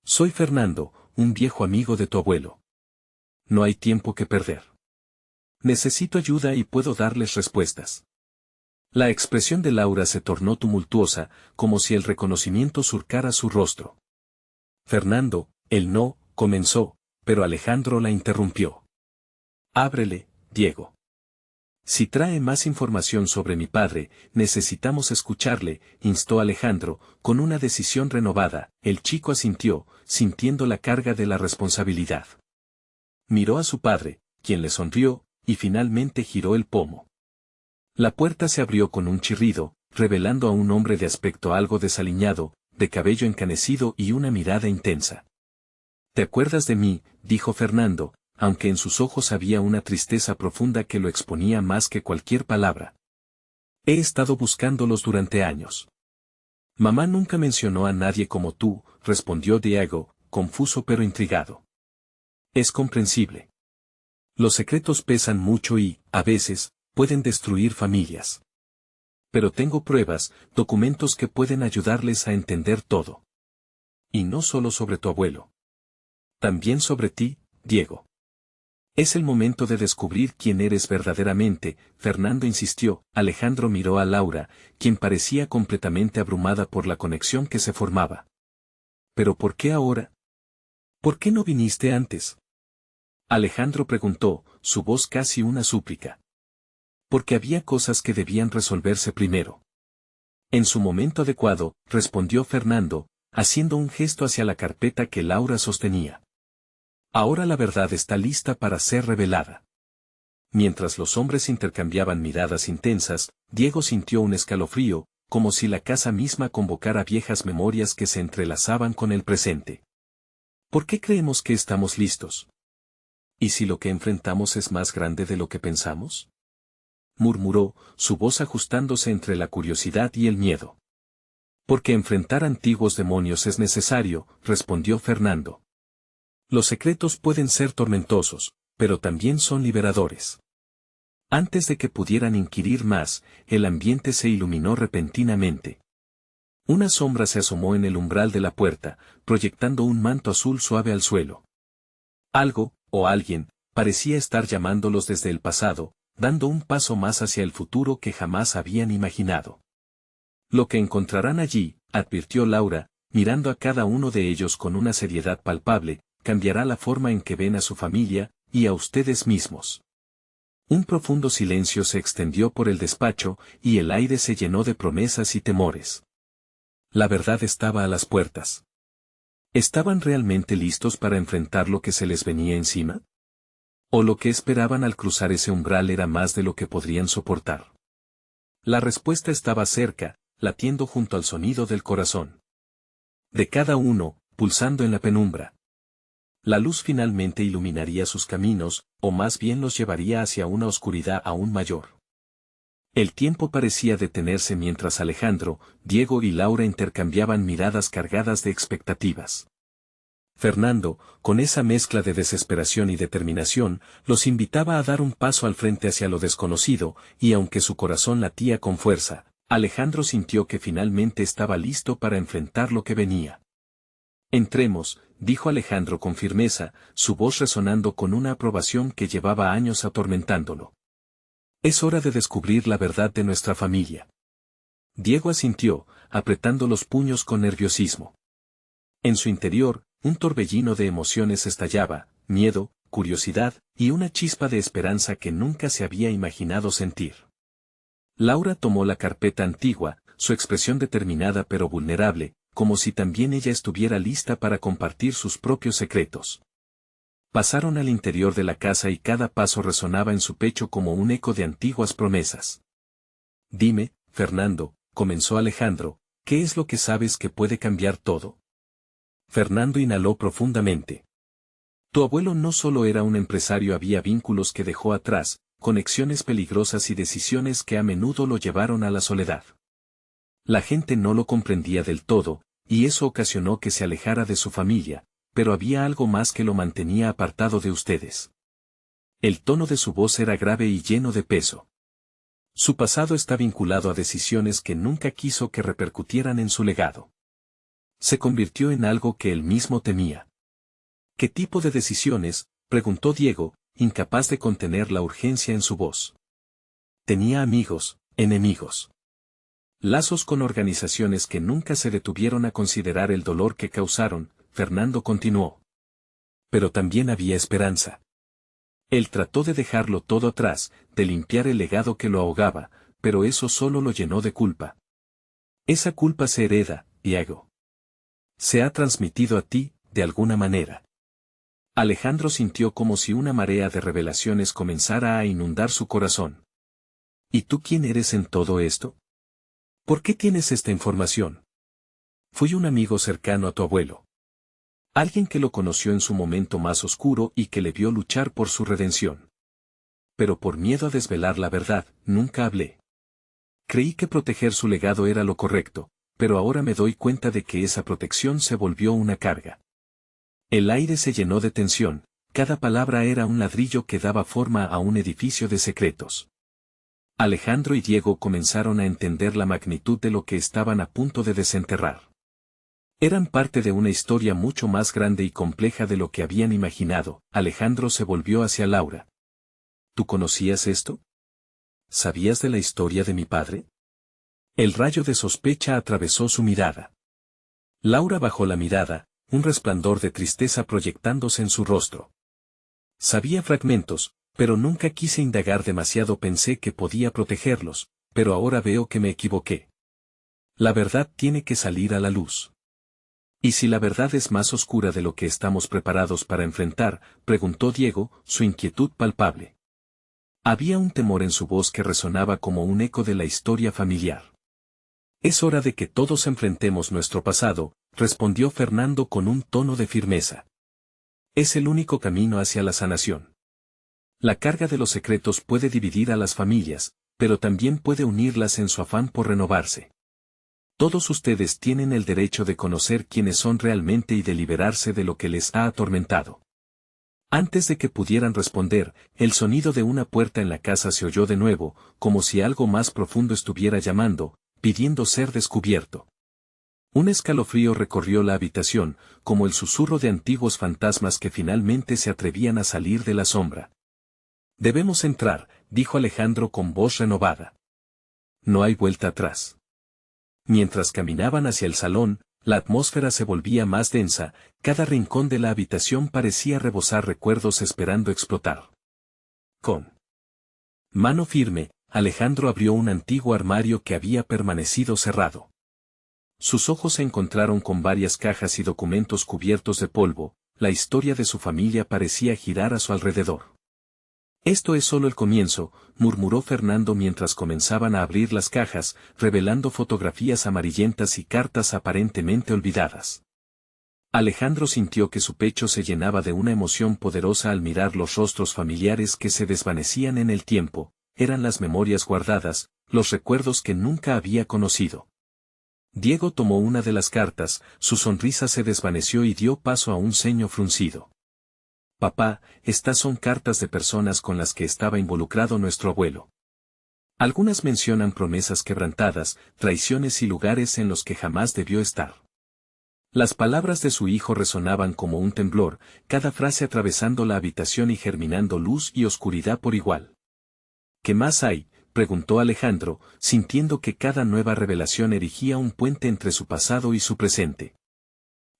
Speaker 1: Soy Fernando, un viejo amigo de tu abuelo. No hay tiempo que perder. Necesito ayuda y puedo darles respuestas. La expresión de Laura se tornó tumultuosa, como si el reconocimiento surcara su rostro. Fernando, él no, comenzó, pero Alejandro la interrumpió. Ábrele, Diego. Si trae más información sobre mi padre, necesitamos escucharle, instó Alejandro, con una decisión renovada. El chico asintió, sintiendo la carga de la responsabilidad. Miró a su padre, quien le sonrió, y finalmente giró el pomo. La puerta se abrió con un chirrido, revelando a un hombre de aspecto algo desaliñado, de cabello encanecido y una mirada intensa. ¿Te acuerdas de mí?, dijo Fernando, aunque en sus ojos había una tristeza profunda que lo exponía más que cualquier palabra. He estado buscándolos durante años. Mamá nunca mencionó a nadie como tú, respondió Diego, confuso pero intrigado. Es comprensible. Los secretos pesan mucho y, a veces, pueden destruir familias. Pero tengo pruebas, documentos que pueden ayudarles a entender todo. Y no solo sobre tu abuelo. También sobre ti, Diego. Es el momento de descubrir quién eres verdaderamente, Fernando insistió. Alejandro miró a Laura, quien parecía completamente abrumada por la conexión que se formaba. ¿Pero por qué ahora? ¿Por qué no viniste antes?, Alejandro preguntó, su voz casi una súplica. Porque había cosas que debían resolverse primero. En su momento adecuado, respondió Fernando, haciendo un gesto hacia la carpeta que Laura sostenía. Ahora la verdad está lista para ser revelada. Mientras los hombres intercambiaban miradas intensas, Diego sintió un escalofrío, como si la casa misma convocara viejas memorias que se entrelazaban con el presente. ¿Por qué creemos que estamos listos? ¿Y si lo que enfrentamos es más grande de lo que pensamos?, murmuró, su voz ajustándose entre la curiosidad y el miedo. Porque enfrentar antiguos demonios es necesario, respondió Fernando. Los secretos pueden ser tormentosos, pero también son liberadores. Antes de que pudieran inquirir más, el ambiente se iluminó repentinamente. Una sombra se asomó en el umbral de la puerta, proyectando un manto azul suave al suelo. Algo, o alguien, parecía estar llamándolos desde el pasado, dando un paso más hacia el futuro que jamás habían imaginado. Lo que encontrarán allí, advirtió Laura, mirando a cada uno de ellos con una seriedad palpable, cambiará la forma en que ven a su familia, y a ustedes mismos. Un profundo silencio se extendió por el despacho, y el aire se llenó de promesas y temores. La verdad estaba a las puertas. ¿Estaban realmente listos para enfrentar lo que se les venía encima? ¿O lo que esperaban al cruzar ese umbral era más de lo que podrían soportar? La respuesta estaba cerca, latiendo junto al sonido del corazón de cada uno, pulsando en la penumbra. La luz finalmente iluminaría sus caminos, o más bien los llevaría hacia una oscuridad aún mayor. El tiempo parecía detenerse mientras Alejandro, Diego y Laura intercambiaban miradas cargadas de expectativas. Fernando, con esa mezcla de desesperación y determinación, los invitaba a dar un paso al frente hacia lo desconocido, y aunque su corazón latía con fuerza, Alejandro sintió que finalmente estaba listo para enfrentar lo que venía. Entremos, dijo Alejandro con firmeza, su voz resonando con una aprobación que llevaba años atormentándolo. Es hora de descubrir la verdad de nuestra familia. Diego asintió, apretando los puños con nerviosismo. En su interior, un torbellino de emociones estallaba, miedo, curiosidad, y una chispa de esperanza que nunca se había imaginado sentir. Laura tomó la carpeta antigua, su expresión determinada pero vulnerable, como si también ella estuviera lista para compartir sus propios secretos. Pasaron al interior de la casa y cada paso resonaba en su pecho como un eco de antiguas promesas. Dime, Fernando, comenzó Alejandro, ¿qué es lo que sabes que puede cambiar todo? Fernando inhaló profundamente. Tu abuelo no solo era un empresario, había vínculos que dejó atrás, conexiones peligrosas y decisiones que a menudo lo llevaron a la soledad. La gente no lo comprendía del todo, y eso ocasionó que se alejara de su familia, pero había algo más que lo mantenía apartado de ustedes. El tono de su voz era grave y lleno de peso. Su pasado está vinculado a decisiones que nunca quiso que repercutieran en su legado. Se convirtió en algo que él mismo temía. ¿Qué tipo de decisiones?, preguntó Diego, incapaz de contener la urgencia en su voz. Tenía amigos, enemigos. Lazos con organizaciones que nunca se detuvieron a considerar el dolor que causaron, Fernando continuó. Pero también había esperanza. Él trató de dejarlo todo atrás, de limpiar el legado que lo ahogaba, pero eso solo lo llenó de culpa. Esa culpa se hereda, Diego. Se ha transmitido a ti, de alguna manera. Alejandro sintió como si una marea de revelaciones comenzara a inundar su corazón. ¿Y tú quién eres en todo esto? ¿Por qué tienes esta información? Fui un amigo cercano a tu abuelo. Alguien que lo conoció en su momento más oscuro y que le vio luchar por su redención. Pero por miedo a desvelar la verdad, nunca hablé. Creí que proteger su legado era lo correcto, pero ahora me doy cuenta de que esa protección se volvió una carga. El aire se llenó de tensión, cada palabra era un ladrillo que daba forma a un edificio de secretos. Alejandro y Diego comenzaron a entender la magnitud de lo que estaban a punto de desenterrar. Eran parte de una historia mucho más grande y compleja de lo que habían imaginado. Alejandro se volvió hacia Laura. ¿Tú conocías esto? ¿Sabías de la historia de mi padre? El rayo de sospecha atravesó su mirada. Laura bajó la mirada, un resplandor de tristeza proyectándose en su rostro. Sabía fragmentos, pero nunca quise indagar demasiado, pensé que podía protegerlos, pero ahora veo que me equivoqué. La verdad tiene que salir a la luz. ¿Y si la verdad es más oscura de lo que estamos preparados para enfrentar?, preguntó Diego, su inquietud palpable. Había un temor en su voz que resonaba como un eco de la historia familiar. Es hora de que todos enfrentemos nuestro pasado, respondió Fernando con un tono de firmeza. Es el único camino hacia la sanación. La carga de los secretos puede dividir a las familias, pero también puede unirlas en su afán por renovarse. Todos ustedes tienen el derecho de conocer quiénes son realmente y de liberarse de lo que les ha atormentado. Antes de que pudieran responder, el sonido de una puerta en la casa se oyó de nuevo, como si algo más profundo estuviera llamando, pidiendo ser descubierto. Un escalofrío recorrió la habitación, como el susurro de antiguos fantasmas que finalmente se atrevían a salir de la sombra. Debemos entrar, dijo Alejandro con voz renovada. No hay vuelta atrás. Mientras caminaban hacia el salón, la atmósfera se volvía más densa, cada rincón de la habitación parecía rebosar recuerdos esperando explotar. Con mano firme, Alejandro abrió un antiguo armario que había permanecido cerrado. Sus ojos se encontraron con varias cajas y documentos cubiertos de polvo, la historia de su familia parecía girar a su alrededor. Esto es solo el comienzo, murmuró Fernando mientras comenzaban a abrir las cajas, revelando fotografías amarillentas y cartas aparentemente olvidadas. Alejandro sintió que su pecho se llenaba de una emoción poderosa al mirar los rostros familiares que se desvanecían en el tiempo, eran las memorias guardadas, los recuerdos que nunca había conocido. Diego tomó una de las cartas, su sonrisa se desvaneció y dio paso a un ceño fruncido. Papá, estas son cartas de personas con las que estaba involucrado nuestro abuelo. Algunas mencionan promesas quebrantadas, traiciones y lugares en los que jamás debió estar. Las palabras de su hijo resonaban como un temblor, cada frase atravesando la habitación y germinando luz y oscuridad por igual. ¿Qué más hay?, preguntó Alejandro, sintiendo que cada nueva revelación erigía un puente entre su pasado y su presente.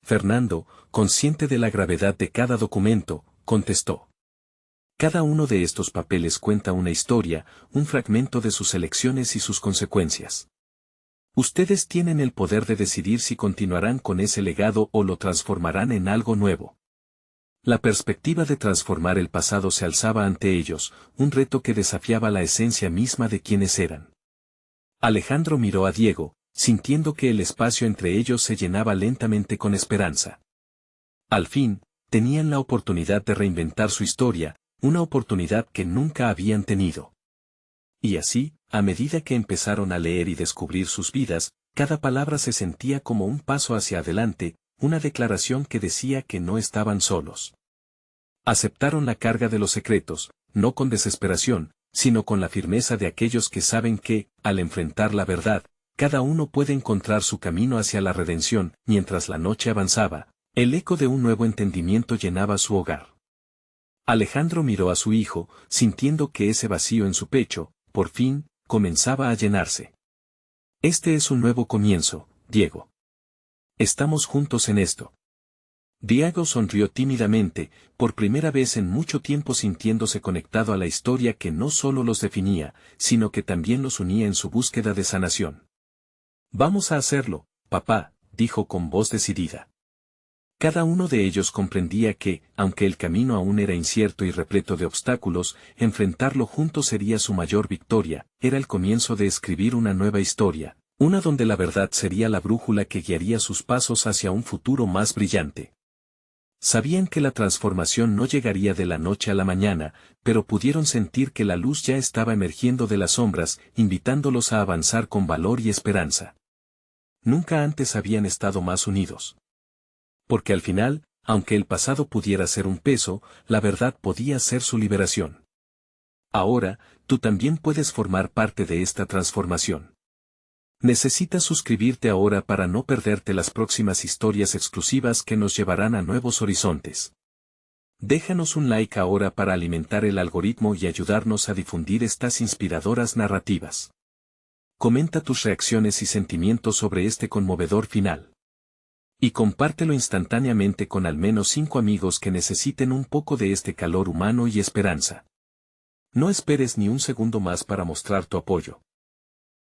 Speaker 1: Fernando, consciente de la gravedad de cada documento, contestó. Cada uno de estos papeles cuenta una historia, un fragmento de sus elecciones y sus consecuencias. Ustedes tienen el poder de decidir si continuarán con ese legado o lo transformarán en algo nuevo. La perspectiva de transformar el pasado se alzaba ante ellos, un reto que desafiaba la esencia misma de quienes eran. Alejandro miró a Diego, sintiendo que el espacio entre ellos se llenaba lentamente con esperanza. Al fin, tenían la oportunidad de reinventar su historia, una oportunidad que nunca habían tenido. Y así, a medida que empezaron a leer y descubrir sus vidas, cada palabra se sentía como un paso hacia adelante, una declaración que decía que no estaban solos. Aceptaron la carga de los secretos, no con desesperación, sino con la firmeza de aquellos que saben que, al enfrentar la verdad, cada uno puede encontrar su camino hacia la redención. Mientras la noche avanzaba, el eco de un nuevo entendimiento llenaba su hogar. Alejandro miró a su hijo, sintiendo que ese vacío en su pecho, por fin, comenzaba a llenarse. Este es un nuevo comienzo, Diego. Estamos juntos en esto. Diego sonrió tímidamente, por primera vez en mucho tiempo sintiéndose conectado a la historia que no solo los definía, sino que también los unía en su búsqueda de sanación. Vamos a hacerlo, papá, dijo con voz decidida. Cada uno de ellos comprendía que, aunque el camino aún era incierto y repleto de obstáculos, enfrentarlo juntos sería su mayor victoria, era el comienzo de escribir una nueva historia, una donde la verdad sería la brújula que guiaría sus pasos hacia un futuro más brillante. Sabían que la transformación no llegaría de la noche a la mañana, pero pudieron sentir que la luz ya estaba emergiendo de las sombras, invitándolos a avanzar con valor y esperanza. Nunca antes habían estado más unidos. Porque al final, aunque el pasado pudiera ser un peso, la verdad podía ser su liberación. Ahora, tú también puedes formar parte de esta transformación. Necesitas suscribirte ahora para no perderte las próximas historias exclusivas que nos llevarán a nuevos horizontes. Déjanos un like ahora para alimentar el algoritmo y ayudarnos a difundir estas inspiradoras narrativas. Comenta tus reacciones y sentimientos sobre este conmovedor final. Y compártelo instantáneamente con al menos 5 amigos que necesiten un poco de este calor humano y esperanza. No esperes ni un segundo más para mostrar tu apoyo.